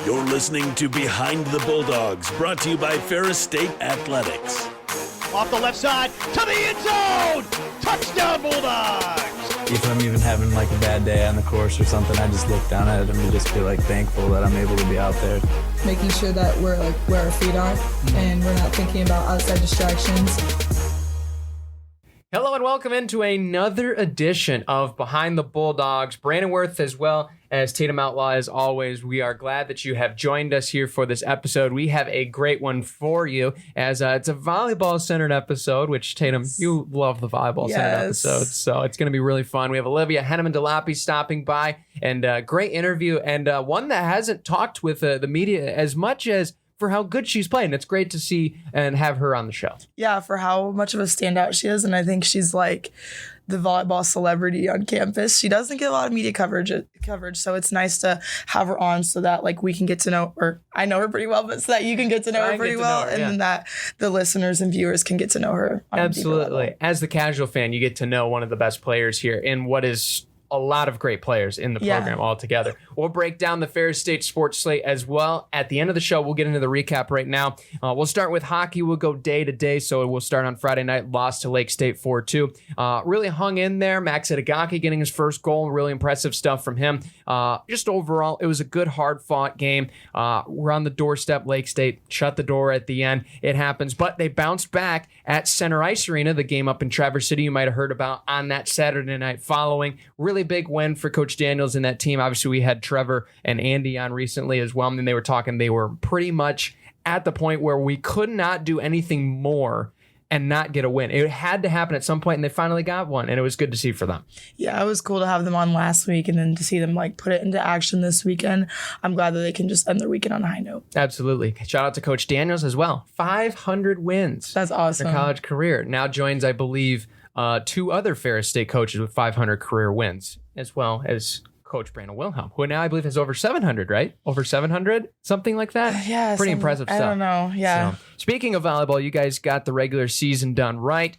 You're listening to Behind the Bulldogs, brought to you by Ferris State Athletics. Off the left side, to the end zone! Touchdown, Bulldogs! If I'm even having like a bad day on the course or something, I just look down at it and just feel like thankful that I'm able to be out there. Making sure that we're like where our feet are and we're not thinking about outside distractions. Hello and welcome into another edition of Behind the Bulldogs. Brandon Worth as well as Tatum Outlaw. As always, we are glad that you have joined us here for this episode. We have a great one for you as it's a volleyball-centered episode, which, Tatum, you love the volleyball-centered episodes, so it's going to be really fun. We have Olivia Henneman-Dallape stopping by, and a great interview, and one that hasn't talked with the media as much as for how good she's playing. It's great to see and have her on the show. Yeah, for how much of a standout she is. And I think she's like the volleyball celebrity on campus. She doesn't get a lot of media coverage, so it's nice to have her on so that like we can get to know her. I know her pretty well, but so that you can get to know her pretty well, and then that the listeners and viewers can get to know her on Absolutely. As the casual fan, you get to know one of the best players here in what is a lot of great players in the program altogether. We'll break down the Ferris State sports slate as well. At the end of the show, we'll get into the recap right now. We'll start with hockey. We'll go day to day. So we'll start on Friday night, lost to Lake State 4-2. Really hung in there. Max Edagaki getting his first goal. Really impressive stuff from him. Just overall, it was a good, hard-fought game. We're on the doorstep. Lake State shut the door at the end. It happens. But they bounced back at Center Ice Arena, the game up in Traverse City you might have heard about on that Saturday night following. Really big win for Coach Daniels and that team. Obviously, we had Trevor and Andy on recently as well, and they were talking. They were pretty much at the point where we could not do anything more and not get a win. It had to happen at some point, and they finally got one, and it was good to see for them. Yeah, it was cool to have them on last week and then to see them like put it into action this weekend. I'm glad that they can just end their weekend on a high note. Absolutely. Shout out to Coach Daniels as well. 500 wins. That's awesome. Their college career. Now joins, I believe, two other Ferris State coaches with 500 career wins, as well as Coach Brandon Wilhelm, who now I believe has over 700, right? Over 700? Something like that? Yeah. Pretty impressive stuff. I don't know. Yeah. So, speaking of volleyball, you guys got the regular season done right,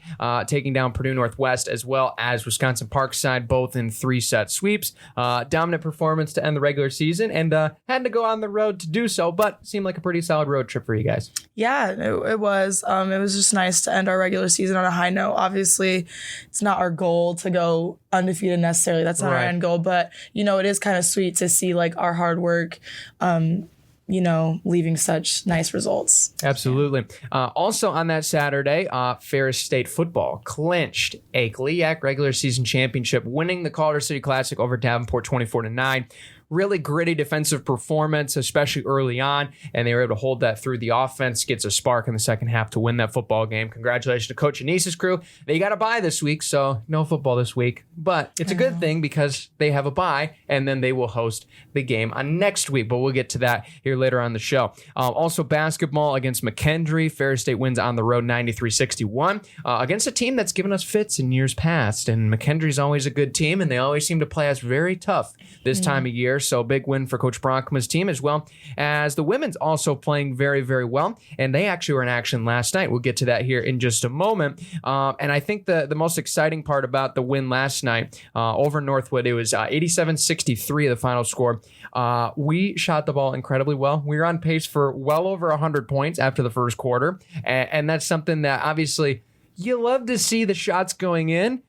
taking down Purdue Northwest as well as Wisconsin Parkside, both in 3-set sweeps. Dominant performance to end the regular season, and had to go on the road to do so, but seemed like a pretty solid road trip for you guys. Yeah, it was. It was just nice to end our regular season on a high note. Obviously, it's not our goal to go undefeated necessarily. That's not our end goal, but it is kind of sweet to see like our hard work, leaving such nice results. Absolutely. Also on that Saturday, Ferris State football clinched a GLIAC regular season championship, winning the Calder City Classic over Davenport 24-9. Really gritty defensive performance, especially early on, and they were able to hold that through. The offense gets a spark in the second half to win that football game. Congratulations to Coach Anis's crew. They got a bye this week, so no football this week, but it's a good thing because they have a bye, and then they will host the game on next week, but we'll get to that here later on the show. Also, basketball against McKendree. Ferris State wins on the road 93-61 against a team that's given us fits in years past, and McKendree's always a good team, and they always seem to play us very tough this time of year. So big win for Coach Bronkma's team, as well as the women's also playing very, very well. And they actually were in action last night. We'll get to that here in just a moment. And I think the most exciting part about the win last night over Northwood, it was 87-63, the final score. We shot the ball incredibly well. We were on pace for well over 100 points after the first quarter. And that's something that obviously you love to see the shots going in.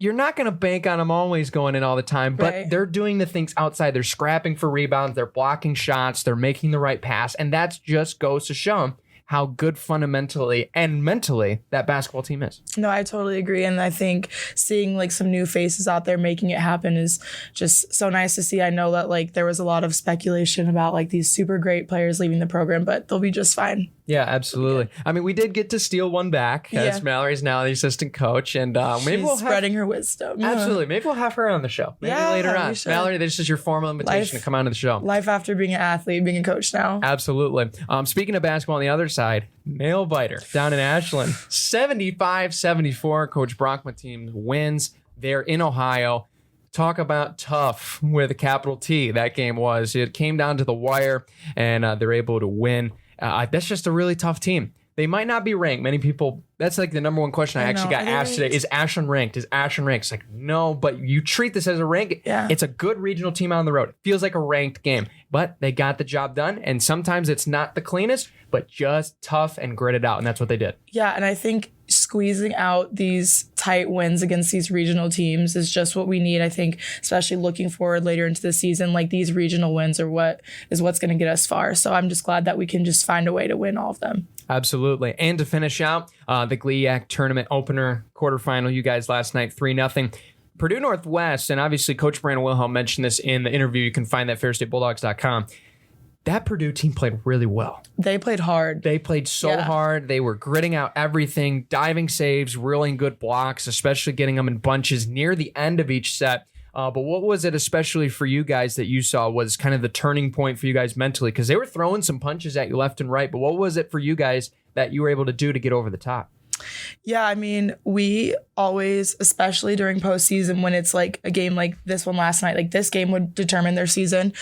You're not going to bank on them always going in all the time, but they're doing the things outside. They're scrapping for rebounds. They're blocking shots. They're making the right pass. And that just goes to show how good fundamentally and mentally that basketball team is. No, I totally agree. And I think seeing like some new faces out there making it happen is just so nice to see. I know that like there was a lot of speculation about like these super great players leaving the program, but they'll be just fine. Yeah, absolutely. I mean, we did get to steal one back as Mallory's now the assistant coach, and maybe we'll spreading her wisdom. Absolutely. Maybe we'll have her on the show. Maybe later on. Mallory, this is your formal invitation to come on to the show. Life after being an athlete, being a coach now. Absolutely. Speaking of basketball on the other side, nail biter down in Ashland, 75-74. Coach Bronkma team wins. They're in Ohio. Talk about tough with a capital T. That game was. It came down to the wire, and they're able to win. That's just a really tough team. They might not be ranked. Many people, that's like the number one question I actually got asked today. Is Ashland ranked? Is Ashland ranked? It's like, no, but you treat this as a rank. Yeah. It's a good regional team on the road. It feels like a ranked game, but they got the job done. And sometimes it's not the cleanest, but just tough and gritted out. And that's what they did. Yeah, and I think squeezing out these tight wins against these regional teams is just what we need. I think, especially looking forward later into the season, like these regional wins are what's going to get us far. So I'm just glad that we can just find a way to win all of them. Absolutely. And to finish out the GLIAC tournament opener quarterfinal, you guys last night 3-0. Purdue Northwest, and obviously Coach Brandon Wilhelm mentioned this in the interview. You can find that at FerrisStateBulldogs.com. That Purdue team played really well. They played hard. They played so hard. They were gritting out everything, diving saves, really good blocks, especially getting them in bunches near the end of each set. But what was it especially for you guys that you saw was kind of the turning point for you guys mentally? Because they were throwing some punches at you left and right. But what was it for you guys that you were able to do to get over the top? Yeah, I mean, we always, especially during postseason when it's like a game like this one last night, like this game would determine their season.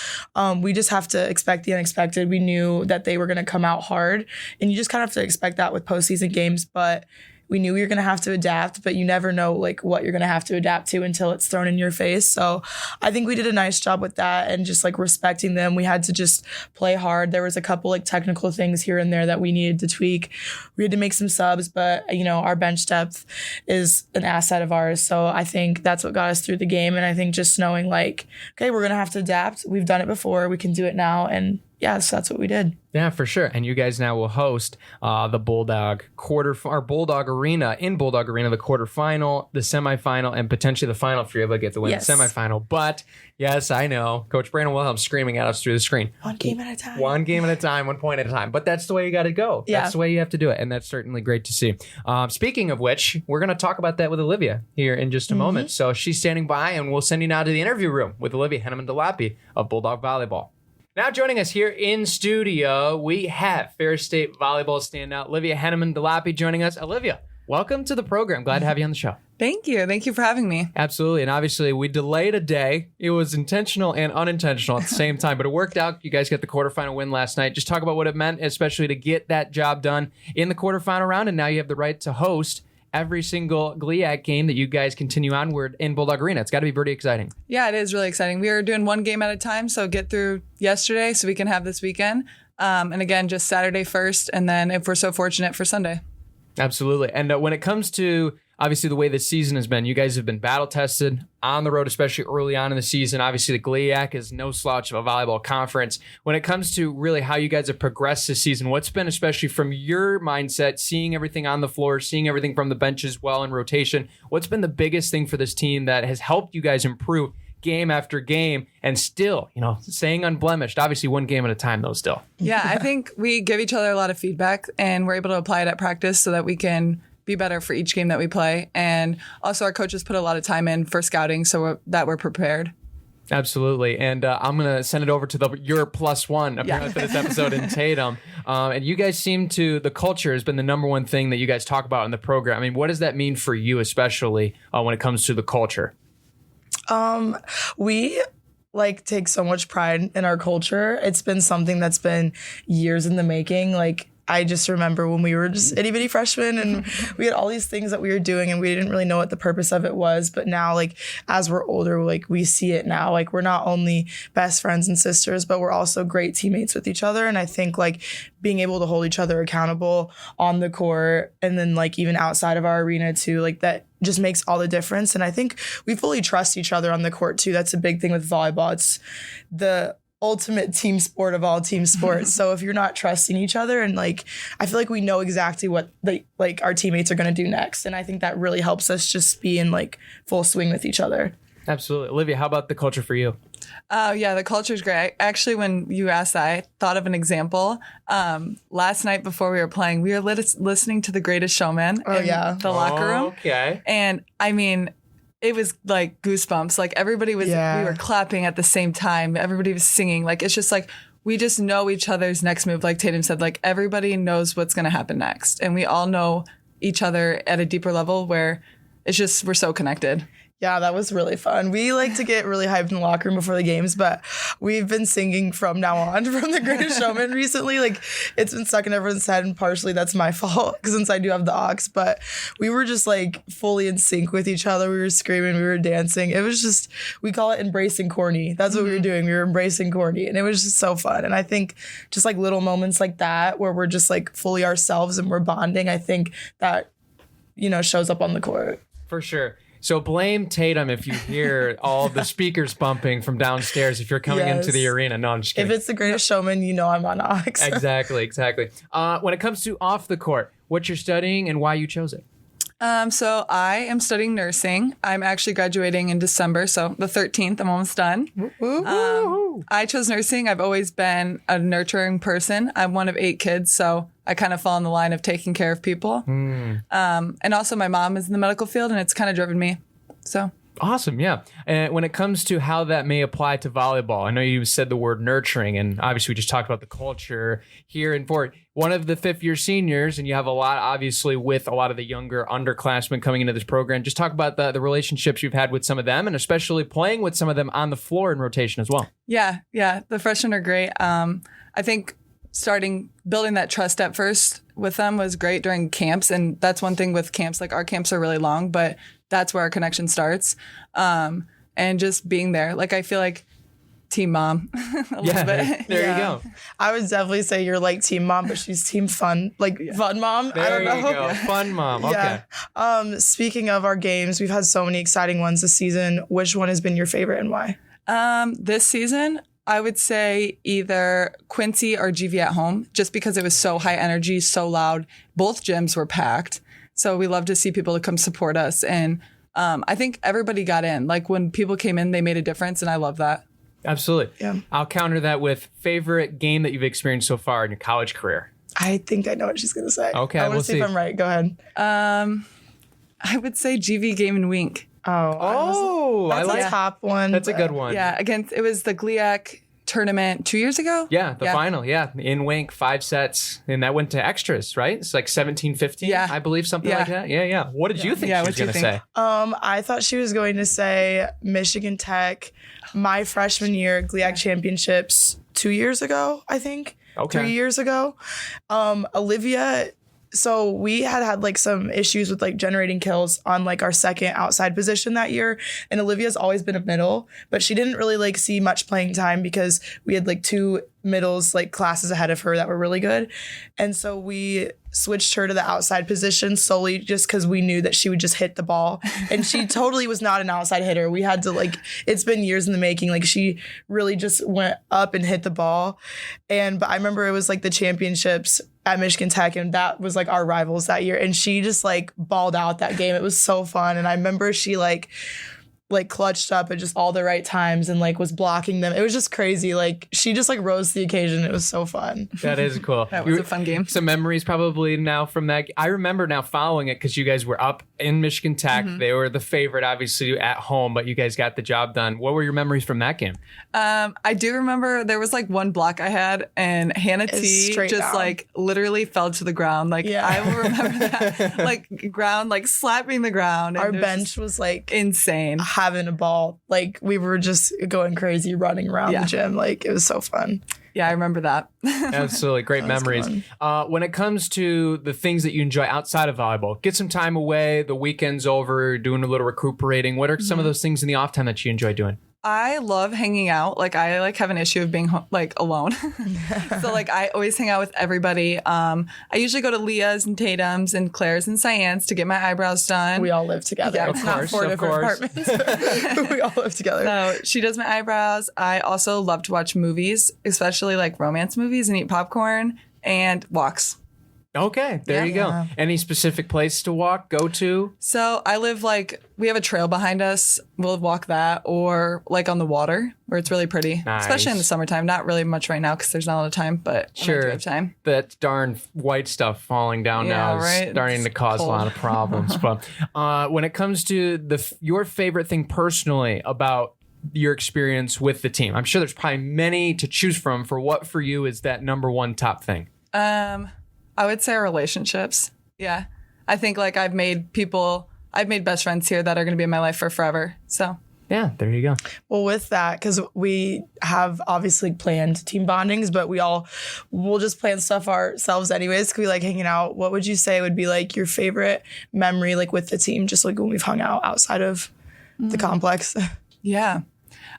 We just have to expect the unexpected. We knew that they were going to come out hard, and you just kind of have to expect that with postseason games. But we knew we were going to have to adapt, but you never know like what you're going to have to adapt to until it's thrown in your face. So I think we did a nice job with that and just like respecting them. We had to just play hard. There was a couple like technical things here and there that we needed to tweak. We had to make some subs, but you know, our bench depth is an asset of ours. So I think that's what got us through the game. And I think just knowing like, okay, we're going to have to adapt. We've done it before. We can do it now. And yes, that's what we did. Yeah, for sure. And you guys now will host the Bulldog Bulldog Arena in Bulldog Arena, the quarterfinal, the semifinal, and potentially the final if you're able to get the win in the semifinal. But yes, I know Coach Brandon Wilhelm screaming at us through the screen. One game at a time. One game at a time, 1 point at a time. But that's the way you got to go. Yeah. That's the way you have to do it. And that's certainly great to see. Speaking of which, we're going to talk about that with Olivia here in just a moment. So she's standing by, and we'll send you now to the interview room with Olivia Henneman-Dallape of Bulldog Volleyball. Now joining us here in studio, we have Ferris State Volleyball standout Olivia Henneman-Dallape joining us. Olivia, welcome to the program. Glad to have you on the show. Thank you. Thank you for having me. Absolutely. And obviously, we delayed a day. It was intentional and unintentional at the same time, but it worked out. You guys got the quarterfinal win last night. Just talk about what it meant, especially to get that job done in the quarterfinal round. And now you have the right to host every single GLIAC game that you guys continue onward in Bulldog Arena. It's got to be pretty exciting. Yeah, it is really exciting. We are doing one game at a time, so get through yesterday so we can have this weekend. And again, just Saturday first, and then if we're so fortunate for Sunday. Absolutely. And when it comes to obviously the way the season has been, you guys have been battle tested on the road, especially early on in the season. Obviously, the GLIAC is no slouch of a volleyball conference. When it comes to really how you guys have progressed this season, what's been, especially from your mindset, seeing everything on the floor, seeing everything from the bench as well in rotation, what's been the biggest thing for this team that has helped you guys improve game after game and still, you know, staying unblemished? Obviously, one game at a time, though, still. Yeah, I think we give each other a lot of feedback, and we're able to apply it at practice so that we can be better for each game that we play. And also our coaches put a lot of time in for scouting so that we're prepared. Absolutely. And I'm going to send it over to your plus one apparently for this episode in Tatum. And you guys seem to, the culture has been the number one thing that you guys talk about in the program. I mean, what does that mean for you, especially when it comes to the culture? We take so much pride in our culture. It's been something that's been years in the making. I just remember when we were just itty bitty freshmen and we had all these things that we were doing and we didn't really know what the purpose of it was. But now, as we're older, we see it now. We're not only best friends and sisters, but we're also great teammates with each other. And I think being able to hold each other accountable on the court and then even outside of our arena too, that just makes all the difference. And I think we fully trust each other on the court too. That's a big thing with volleyball. It's the ultimate team sport of all team sports. So if you're not trusting each other and I feel we know exactly what our teammates are going to do next. And I think that really helps us just be in full swing with each other. Absolutely. Olivia, how about the culture for you? Yeah, the culture is great. Actually, when you asked that, I thought of an example. Last night before we were playing, we were listening to The Greatest Showman in the locker room. Okay. And I mean, it was goosebumps. Everybody was, we were clapping at the same time. Everybody was singing. It's just we just know each other's next move. Like Tatum said, everybody knows what's going to happen next. And we all know each other at a deeper level where it's just, we're so connected. Yeah, that was really fun. We like to get really hyped in the locker room before the games, but we've been singing from now on from The Greatest Showman recently. Like, it's been stuck in everyone's head, and partially that's my fault since I do have the aux. But we were just like fully in sync with each other. We were screaming, we were dancing. It was just, we call it embracing corny. That's what we were doing. We were embracing corny, and it was just so fun. And I think just like little moments like that where we're just like fully ourselves and we're bonding, I think that, shows up on the court. For sure. So blame Tatum if you hear all the speakers bumping from downstairs if you're coming into the arena. No, I'm just kidding. If it's The Greatest Showman, I'm on aux. Exactly. When it comes to off the court, what you're studying and why you chose it? So I am studying nursing. I'm actually graduating in December, so the 13th. I'm almost done. I chose nursing. I've always been a nurturing person. I'm one of 8 kids, so I kind of fall in the line of taking care of people. And also my mom is in the medical field, and it's kind of driven me. So awesome, yeah. And when it comes to how that may apply to volleyball, I know you said the word nurturing, and obviously we just talked about the culture here in Fort. One of the fifth-year seniors, and you have a lot, obviously, with a lot of the younger underclassmen coming into this program. Just talk about the relationships you've had with some of them, and especially playing with some of them on the floor in rotation as well. Yeah. The freshmen are great. I think building that trust at first with them was great during camps, and that's one thing with camps. Like, our camps are really long, but that's where our connection starts. And just being there. Like, I feel like team mom a little bit. There you go. I would definitely say you're like team mom, but she's team fun. Like fun mom. There I don't know. you go. Fun mom. Okay. Speaking of our games, we've had so many exciting ones this season. Which one has been your favorite and why? This season, I would say either Quincy or GV at home, just because it was so high energy, so loud. Both gyms were packed. So we love to see people to come support us. And I think everybody got in. Like, when people came in, they made a difference, and I love that. Absolutely. Yeah. I'll counter that with favorite game that you've experienced so far in your college career. I think I know what she's going to say. Okay, I want to see if I'm right. Go ahead. I would say GV Game and Wink. I like the top one. That's a good one. Yeah, it was the GLIAC tournament 2 years ago. Yeah, the final. Yeah, in Wink, 5 sets, and that went to extras, right? It's like 17-15, I believe, something like that. Yeah. What did you think she was going to say? I thought she was going to say Michigan Tech. My freshman year, GLIAC championships 2 years ago, I think. Okay. 3 years ago. Olivia. So we had like some issues with like generating kills on like our second outside position that year. And Olivia's always been a middle, but she didn't really like see much playing time because we had like 2 middles like classes ahead of her that were really good. And so we switched her to the outside position solely just because we knew that she would just hit the ball. And she totally was not an outside hitter. We had to like, it's been years in the making. Like, she really just went up and hit the ball. But I remember it was like the championships at Michigan Tech, and that was like our rivals that year. And she just like balled out that game. It was so fun. And I remember she like clutched up at just all the right times and like was blocking them. It was just crazy. Like, she just like rose to the occasion. It was so fun. That is cool. That was a fun game. Some memories probably now from that. I remember now following it because you guys were up in Michigan Tech. They were the favorite, obviously, at home, but you guys got the job done. What were your memories from that game? I do remember there was like one block I had, and Hannah T just down. like literally fell to the ground. Like, I will remember that. Like, ground, like slapping the ground. And our bench was like insane. Having a ball. Like, we were just going crazy running around the gym. Like, it was so fun. Yeah, I remember that. Absolutely. Great memories. When it comes to the things that you enjoy outside of volleyball, get some time away, the weekend's over, doing a little recuperating. What are some of those things in the off time that you enjoy doing? I love hanging out. Like, I like have an issue of being like alone. So like, I always hang out with everybody. I usually go to Leah's and Tatum's and Claire's and Cyan's to get my eyebrows done. We all live together. Yeah, it's not 4 different apartments. We all live together. So she does my eyebrows. I also love to watch movies, especially like romance movies, and eat popcorn and walks. Okay, there you go. Any specific place to walk, go to? So I live we have a trail behind us. We'll walk that, or like on the water where it's really pretty, especially in the summertime. Not really much right now because there's not a lot of time, but sure. I do have time. That darn white stuff falling down now is starting to cause a lot of problems. But when it comes to your favorite thing personally about your experience with the team, I'm sure there's probably many to choose from. For what for you is that number one top thing? I would say our relationships. Yeah. I think like I've I've made best friends here that are going to be in my life for forever. So. Yeah, there you go. Well, with that, because we have obviously planned team bondings, but we'll just plan stuff ourselves anyways. Cause we like hanging out. What would you say would be like your favorite memory, like with the team, just like when we've hung out outside of the complex? Yeah.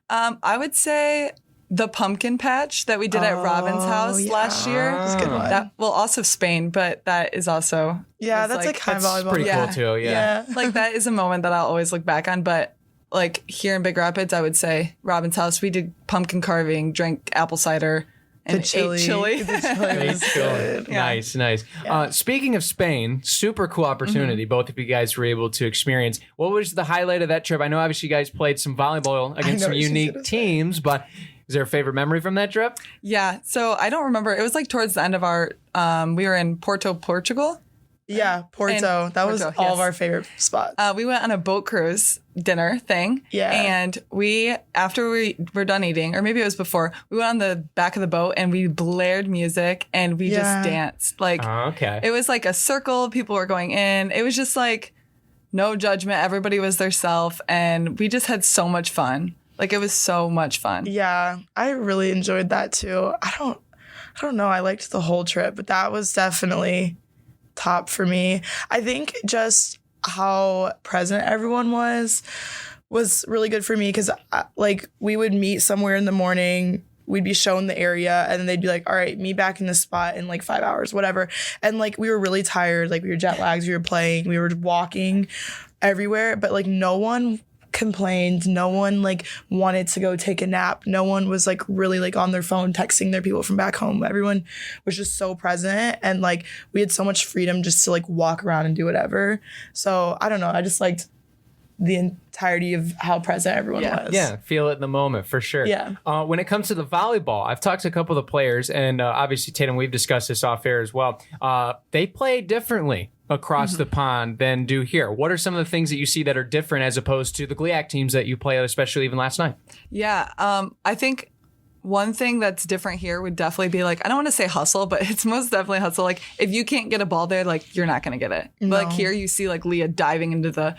I would say the pumpkin patch that we did at Robin's house last year. That's a good one. Well, also Spain, but that is also. That's like high volleyball. Pretty cool too. Yeah. Like that is a moment that I'll always look back on. But like here in Big Rapids, I would say Robin's house, we did pumpkin carving, drank apple cider, and ate chili. The chili was good. Yeah. Nice. Speaking of Spain, super cool opportunity. Both of you guys were able to experience. What was the highlight of that trip? I know obviously you guys played some volleyball against some unique teams, but is there a favorite memory from that trip? Yeah. So I don't remember. It was like towards the end of our, we were in Porto, Portugal. Yeah, Porto. That was all of our favorite spots. We went on a boat cruise dinner thing. Yeah. And after we were done eating, or maybe it was before, we went on the back of the boat and we blared music and we just danced. Like, it was like a circle. People were going in. It was just like no judgment. Everybody was their self. And we just had so much fun. Like, it was so much fun. Yeah, I really enjoyed that too. I don't know. I liked the whole trip, but that was definitely top for me. I think just how present everyone was really good for me because like we would meet somewhere in the morning, we'd be shown the area and then they'd be like, all right, meet back in the spot in like 5 hours, whatever. And like we were really tired, like we were jet lagged, we were playing, we were walking everywhere, but like no one complained, no one like wanted to go take a nap, no one was like really like on their phone texting their people from back home. Everyone was just so present and like we had so much freedom just to like walk around and do whatever. So I don't know, I just liked the entirety of how present everyone was. Yeah, feel it in the moment for sure. Yeah. When it comes to the volleyball, I've talked to a couple of the players and obviously Tatum, we've discussed this off air as well. They play differently across the pond than do here. What are some of the things that you see that are different as opposed to the GLIAC teams that you play at, especially even last night? Yeah, I think one thing that's different here would definitely be like, I don't want to say hustle, but it's most definitely hustle. Like if you can't get a ball there, like you're not going to get it. No. But like here you see like Leah diving into the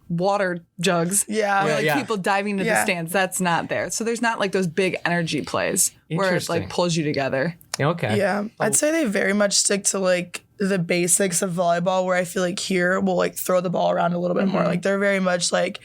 water jugs. Yeah. Or like people diving into the stands. That's not there. So there's not like those big energy plays where it like pulls you together. Okay. Yeah. I'd say they very much stick to like the basics of volleyball where I feel like here we'll like throw the ball around a little bit more. Like they're very much like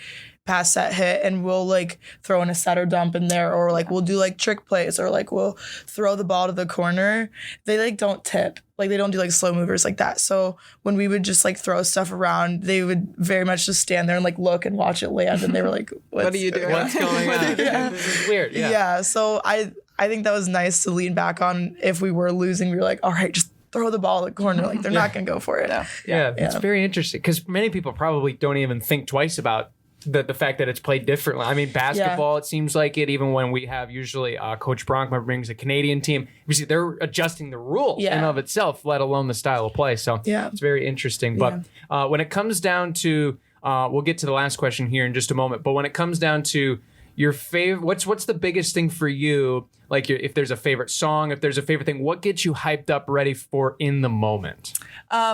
pass set hit and we'll like throw in a set or dump in there or like we'll do like trick plays or like we'll throw the ball to the corner. They like don't tip. Like they don't do like slow movers like that. So when we would just like throw stuff around, they would very much just stand there and like look and watch it land and they were like, what are you doing? What's going on? This is weird. Yeah. So I think that was nice to lean back on. If we were losing, we were like, all right, just throw the ball at the corner. Like they're not going to go for it. Yeah, it's very interesting because many people probably don't even think twice about the fact that it's played differently. I mean, basketball, it seems like it, even when we have usually Coach Bronkman brings a Canadian team, you see they're adjusting the rules in and of itself, let alone the style of play. So it's very interesting. But when it comes down to, we'll get to the last question here in just a moment, but when it comes down to your favorite, what's the biggest thing for you? Like if there's a favorite song, if there's a favorite thing, what gets you hyped up, ready for in the moment?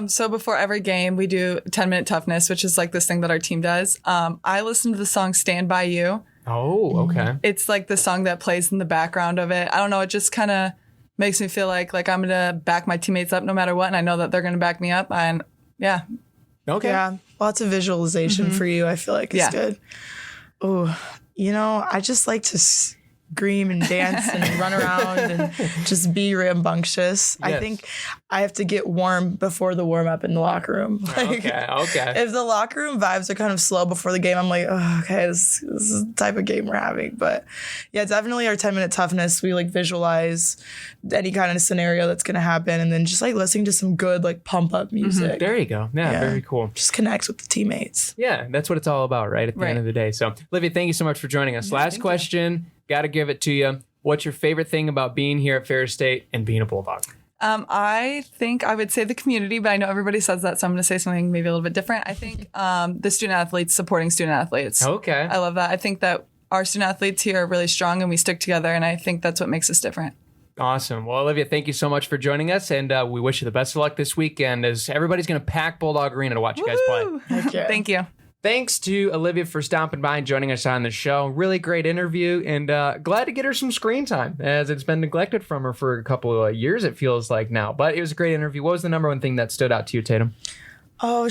So before every game, we do 10-minute toughness, which is like this thing that our team does. I listen to the song Stand By You. Oh, okay. It's like the song that plays in the background of it. I don't know. It just kind of makes me feel like I'm going to back my teammates up no matter what. And I know that they're going to back me up. And yeah. Okay. Yeah. Lots of visualization for you. I feel like it's good. Oh, you know, I just like to scream and dance and run around and just be rambunctious. Yes. I think I have to get warm before the warm up in the locker room. Like, okay. If the locker room vibes are kind of slow before the game, I'm like, oh, okay, this is the type of game we're having. But yeah, definitely our 10-minute toughness. We like visualize any kind of scenario that's going to happen and then just like listening to some good like pump up music. There you go. Yeah, very cool. Just connects with the teammates. Yeah, that's what it's all about, right? At the end of the day. So Olivia, thank you so much for joining us. Last question. Got to give it to you. What's your favorite thing about being here at Ferris State and being a Bulldog? I think I would say the community, but I know everybody says that, so I'm going to say something maybe a little bit different. I think the student athletes supporting student athletes. Okay. I love that. I think that our student athletes here are really strong and we stick together, and I think that's what makes us different. Awesome. Well, Olivia, thank you so much for joining us, and we wish you the best of luck this weekend as everybody's going to pack Bulldog Arena to watch you guys play. Thank you. Thanks to Olivia for stopping by and joining us on the show. Really great interview, and glad to get her some screen time, as it's been neglected from her for a couple of years, it feels like now. But it was a great interview. What was the number one thing that stood out to you, Tatum? Oh,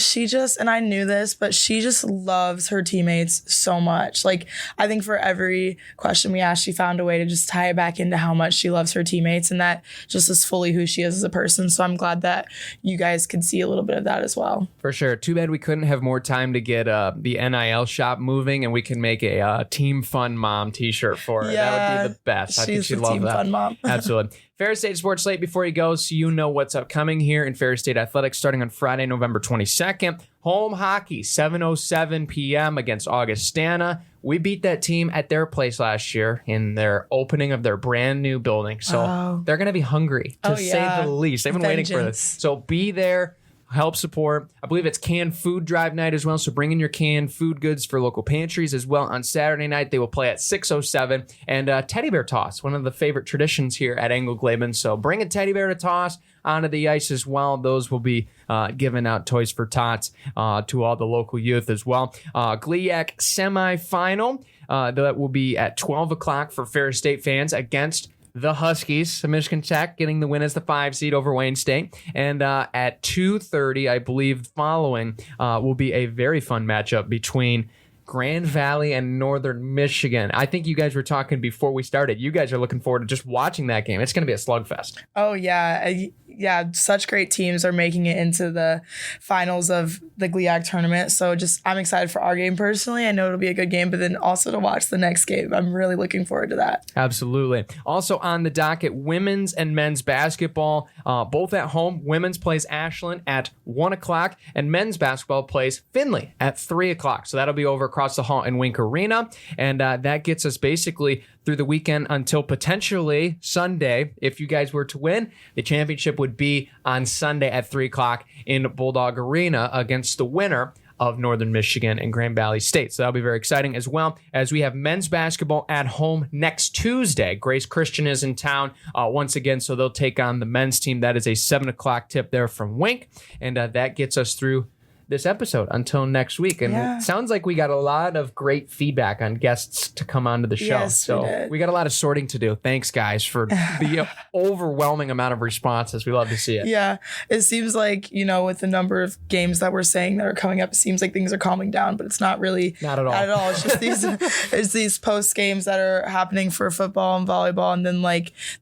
and I knew this, but she just loves her teammates so much. Like, I think for every question we asked, she found a way to just tie it back into how much she loves her teammates, and that just is fully who she is as a person. So I'm glad that you guys could see a little bit of that as well. For sure. Too bad we couldn't have more time to get the NIL shop moving, and we can make a Team Fun Mom t-shirt for her. Yeah, that would be the best. I think she'd love Team that. Fun Mom. Absolutely. Ferris State Sports Slate before you go, so you know what's upcoming here in Ferris State Athletics starting on Friday, November 22nd. Home hockey, 7:07 p.m. against Augustana. We beat that team at their place last year in their opening of their brand new building. So they're going to be hungry, to say the least. They've been waiting for this. So be there. Help support. I believe it's canned food drive night as well, so bring in your canned food goods for local pantries as well. On Saturday night, they will play at 6:07, and teddy bear toss, one of the favorite traditions here at Engel-Glaben. So bring a teddy bear to toss onto the ice as well. Those will be giving out toys for tots to all the local youth as well. GLIAC semifinal, that will be at 12 o'clock for Ferris State fans against the Huskies, Michigan Tech, getting the win as the 5 seed over Wayne State. And at 2:30, I believe, following will be a very fun matchup between Grand Valley and Northern Michigan. I think you guys were talking before we started. You guys are looking forward to just watching that game. It's going to be a slugfest. Oh, yeah. Yeah, such great teams are making it into the finals of the GLIAC tournament. So I'm excited for our game personally. I know it'll be a good game, but then also to watch the next game. I'm really looking forward to that. Absolutely. Also on the docket, women's and men's basketball, both at home. Women's plays Ashland at 1 o'clock, and men's basketball plays Findlay at 3 o'clock. So that'll be over across the hall in Wink Arena, and that gets us basically through the weekend until potentially Sunday. If you guys were to win, the championship would be on Sunday at 3 o'clock in Bulldog Arena against the winner of Northern Michigan and Grand Valley State. So that'll be very exciting, as well as we have men's basketball at home next Tuesday. Grace Christian is in town once again, so they'll take on the men's team. That is a 7 o'clock tip there from Wink, and that gets us through this episode until next week. And It sounds like we got a lot of great feedback on guests to come onto the show. Yes, so we got a lot of sorting to do. Thanks, guys, for the overwhelming amount of responses. We love to see it. Yeah, it seems like, with the number of games that we're saying that are coming up, it seems like things are calming down, but it's not really. Not at all. Not at all. It's just these post games that are happening for football and volleyball, and then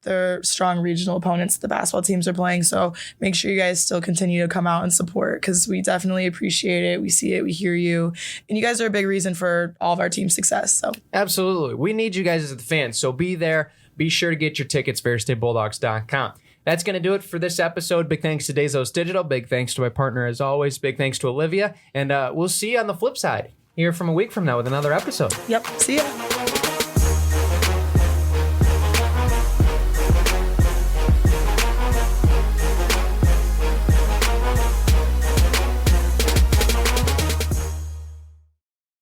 the strong regional opponents the basketball teams are playing. So make sure you guys still continue to come out and support, because we definitely appreciate it. We see it. We hear you. And you guys are a big reason for all of our team's success. So absolutely. We need you guys as the fans. So be there. Be sure to get your tickets, FerrisStateBulldogs.com. That's going to do it for this episode. Big thanks to Dezos Digital. Big thanks to my partner, as always. Big thanks to Olivia. And we'll see you on the flip side here from a week from now with another episode. Yep. See ya.